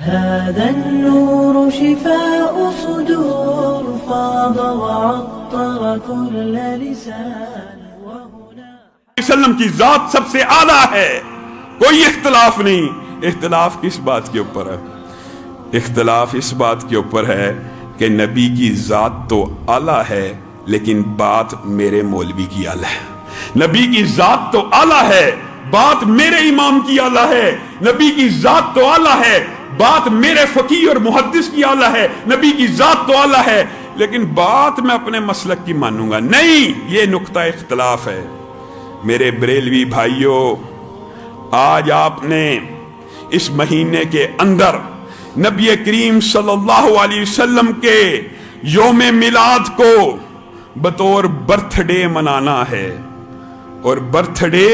هذا النور شفاء صدور فاض وعطر كل لسان وسلم کی ذات سب سے اعلیٰ ہے، کوئی اختلاف نہیں۔ اختلاف کس بات کے اوپر ہے؟ اختلاف اس بات کے اوپر ہے کہ نبی کی ذات تو اعلیٰ ہے لیکن بات میرے مولوی کی اعلیٰ ہے۔ نبی کی ذات تو اعلیٰ ہے، بات میرے امام کی اعلیٰ ہے۔ نبی کی ذات تو اعلیٰ ہے، بات میرے فقیہ اور محدث کی اعلیٰ ہے۔ نبی کی ذات تو اعلیٰ ہے لیکن بات میں اپنے مسلک کی مانوں گا نہیں، یہ نقطہ اختلاف ہے۔ میرے بریلوی بھائیوں، آج آپ نے اس مہینے کے اندر نبی کریم صلی اللہ علیہ وسلم کے یوم میلاد کو بطور برتھ ڈے منانا ہے، اور برتھ ڈے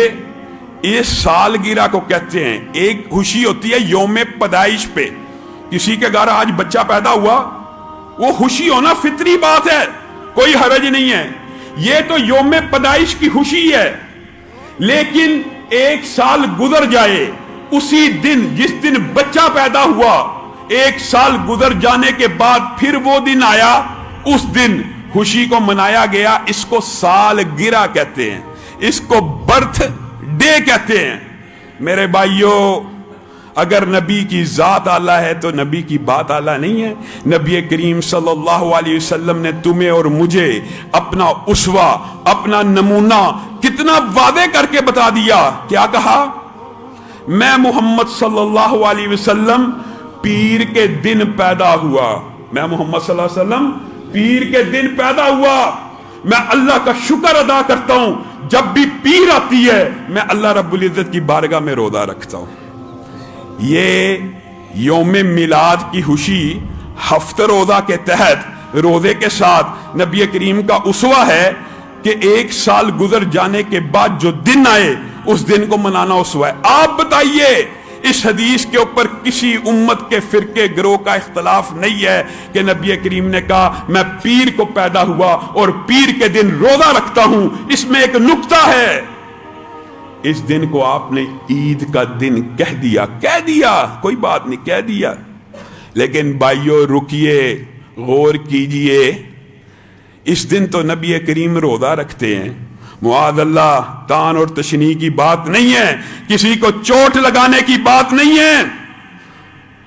اس سالگرہ کو کہتے ہیں۔ ایک خوشی ہوتی ہے یوم پیدائش پہ، کسی کے گھر آج بچہ پیدا ہوا، وہ خوشی ہونا فطری بات ہے، کوئی حرج نہیں ہے، یہ تو یوم پیدائش کی خوشی ہے۔ لیکن ایک سال گزر جائے، اسی دن جس دن بچہ پیدا ہوا، ایک سال گزر جانے کے بعد پھر وہ دن آیا، اس دن خوشی کو منایا گیا، اس کو سالگرہ کہتے ہیں، اس کو برتھ ڈے کہتے ہیں۔ میرے بھائیوں، اگر نبی کی ذات اعلیٰ ہے تو نبی کی بات اعلیٰ نہیں ہے؟ نبی کریم صلی اللہ علیہ وسلم نے تمہیں اور مجھے اپنا اسوہ، اپنا نمونہ کتنا واضح کر کے بتا دیا۔ کیا کہا؟ میں محمد صلی اللہ علیہ وسلم پیر کے دن پیدا ہوا، میں محمد صلی اللہ علیہ وسلم پیر کے دن پیدا ہوا۔ میں اللہ کا شکر ادا کرتا ہوں، جب بھی پیر آتی ہے میں اللہ رب العزت کی بارگاہ میں روزہ رکھتا ہوں۔ یہ یوم میلاد کی خوشی ہفتہ روزہ کے تحت روزے کے ساتھ نبی کریم کا اسوہ ہے کہ ایک سال گزر جانے کے بعد جو دن آئے اس دن کو منانا اسوہ ہے۔ آپ بتائیے، اس حدیث کے اوپر کسی امت کے فرقے گروہ کا اختلاف نہیں ہے کہ نبی کریم نے کہا میں پیر کو پیدا ہوا اور پیر کے دن روزہ رکھتا ہوں۔ اس میں ایک نکتہ ہے، اس دن کو آپ نے عید کا دن کہہ دیا، کوئی بات نہیں، کہہ دیا، لیکن بھائیو رکیے، غور کیجئے، اس دن تو نبی کریم روزہ رکھتے ہیں۔ معاذ اللہ، تان اور تشنیع کی بات نہیں ہے، کسی کو چوٹ لگانے کی بات نہیں ہے۔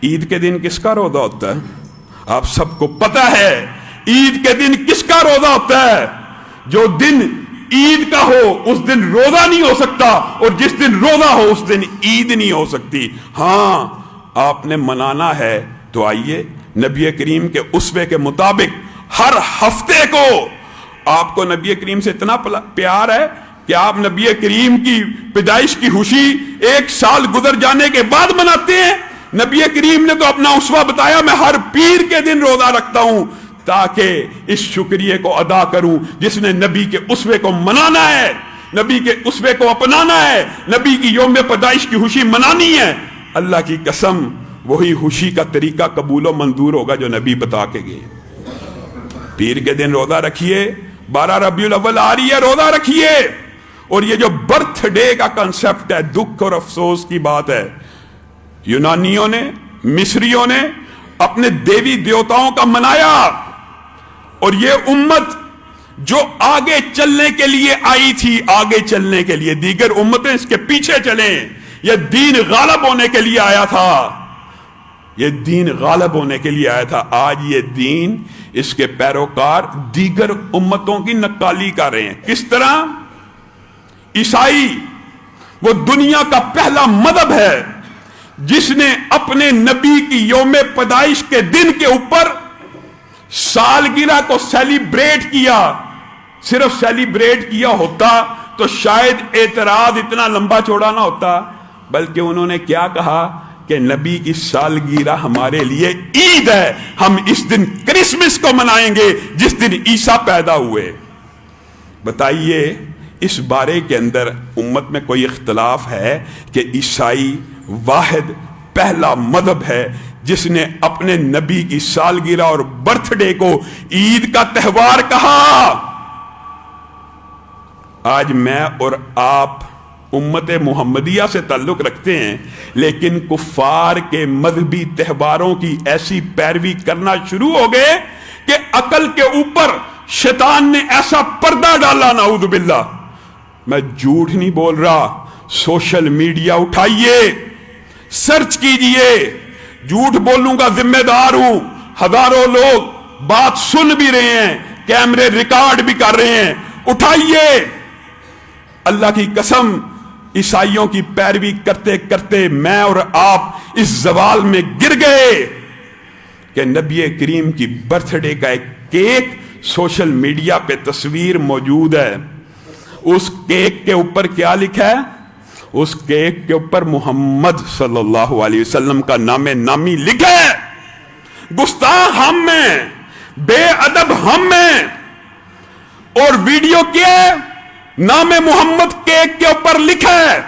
عید کے دن کس کا روزہ ہوتا ہے؟ آپ سب کو پتا ہے عید کے دن کس کا روزہ ہوتا ہے؟ جو دن عید کا ہو اس دن روزہ نہیں ہو سکتا، اور جس دن روزہ ہو اس دن عید نہیں ہو سکتی۔ ہاں، آپ نے منانا ہے تو آئیے، نبی کریم کے اسوے کے مطابق ہر ہفتے کو آپ کو نبی کریم سے اتنا پیار ہے کہ آپ نبی کریم کی پیدائش کی خوشی ایک سال گزر جانے کے بعد مناتے ہیں۔ نبی کریم نے تو اپنا اسوہ بتایا، میں ہر پیر کے دن روزہ رکھتا ہوں تاکہ اس شکریہ کو ادا کروں جس نے نبی کے اسوے کو منانا ہے، نبی کے اسوے کو اپنانا ہے، نبی کی یوم پیدائش کی خوشی منانی ہے۔ اللہ کی قسم، وہی خوشی کا طریقہ قبول و منظور ہوگا جو نبی بتا کے گئے۔ پیر کے دن روزہ رکھیے، 12 ربیع الاول آ رہی ہے، روزہ رکھیے۔ اور یہ جو برتھ ڈے کا کنسپٹ ہے، دکھ اور افسوس کی بات ہے، یونانیوں نے، مصریوں نے اپنے دیوی دیوتاؤں کا منایا، اور یہ امت جو آگے چلنے کے لیے آئی تھی، آگے چلنے کے لیے، دیگر امتیں اس کے پیچھے چلیں، یہ دین غالب ہونے کے لیے آیا تھا، یہ دین غالب ہونے کے لیے آیا تھا۔ آج یہ دین، اس کے پیروکار دیگر امتوں کی نقالی کر رہے ہیں۔ کس طرح؟ عیسائی وہ دنیا کا پہلا مذہب ہے جس نے اپنے نبی کی یوم پیدائش کے دن کے اوپر سالگرہ کو سیلیبریٹ کیا۔ صرف سیلیبریٹ کیا ہوتا تو شاید اعتراض اتنا لمبا چوڑا نہ ہوتا، بلکہ انہوں نے کیا کہا کہ نبی کی سالگرہ ہمارے لیے عید ہے، ہم اس دن کرسمس کو منائیں گے جس دن عیسیٰ پیدا ہوئے۔ بتائیے، اس بارے کے اندر امت میں کوئی اختلاف ہے کہ عیسائی واحد پہلا مذہب ہے جس نے اپنے نبی کی سالگرہ اور برتھ ڈے کو عید کا تہوار کہا؟ آج میں اور آپ امت محمدیہ سے تعلق رکھتے ہیں، لیکن کفار کے مذہبی تہواروں کی ایسی پیروی کرنا شروع ہو گئے کہ عقل کے اوپر شیطان نے ایسا پردہ ڈالا، نعوذ باللہ۔ میں جھوٹ نہیں بول رہا، سوشل میڈیا اٹھائیے، سرچ کیجئے، جھوٹ بولوں گا ذمہ دار ہوں، ہزاروں لوگ بات سن بھی رہے ہیں، کیمرے ریکارڈ بھی کر رہے ہیں، اٹھائیے۔ اللہ کی قسم، عیسائیوں کی پیروی کرتے کرتے میں اور آپ اس زوال میں گر گئے کہ نبی کریم کی برتھ ڈے کا ایک کیک سوشل میڈیا پہ تصویر موجود ہے، اس کیک کے اوپر کیا لکھا ہے؟ اس کیک کے اوپر محمد صلی اللہ علیہ وسلم کا نام نامی لکھا ہے۔ گستاخ ہم میں، بے ادب ہم میں، اور ویڈیو کیا ہے؟ نام محمد کیک کے اوپر لکھا ہے۔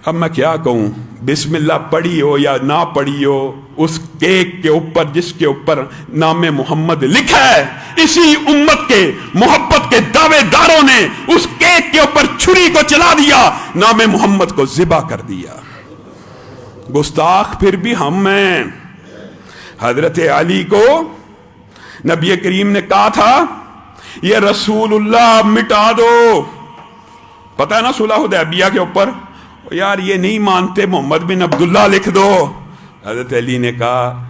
اب میں کیا کہوں، بسم اللہ پڑھی ہو یا نہ پڑھی ہو، اس کیک کے اوپر جس کے اوپر نام محمد لکھا ہے، اسی امت کے محبت کے دعوے داروں نے اس کیک کے اوپر چھری کو چلا دیا، نام محمد کو ذبح کر دیا۔ گستاخ پھر بھی ہم ہیں۔ حضرت علی کو نبی کریم نے کہا تھا یہ رسول اللہ مٹا دو، پتہ ہے نا صلح حدیبیہ کے اوپر، یار یہ نہیں مانتے، محمد بن عبداللہ لکھ دو۔ حضرت علی نے کہا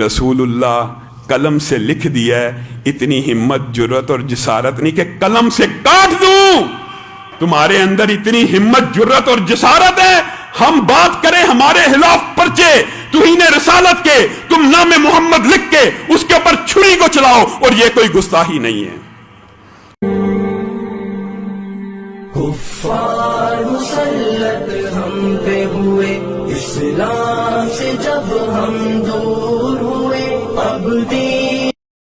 رسول اللہ قلم سے لکھ دیا ہے، اتنی ہمت جرت اور جسارت نہیں کہ قلم سے کاٹ دوں۔ تمہارے اندر اتنی ہمت جرت اور جسارت ہے، ہم بات کریں ہمارے خلاف پرچے توہین رسالت کے، تم نام محمد لکھ کے اس کے اوپر چھری کو چلاؤ، اور یہ کوئی گستاخی نہیں ہے۔ کفار مسلط ہم پہ ہوئے، اسلام سے جب ہم دور ہوئے، اب دین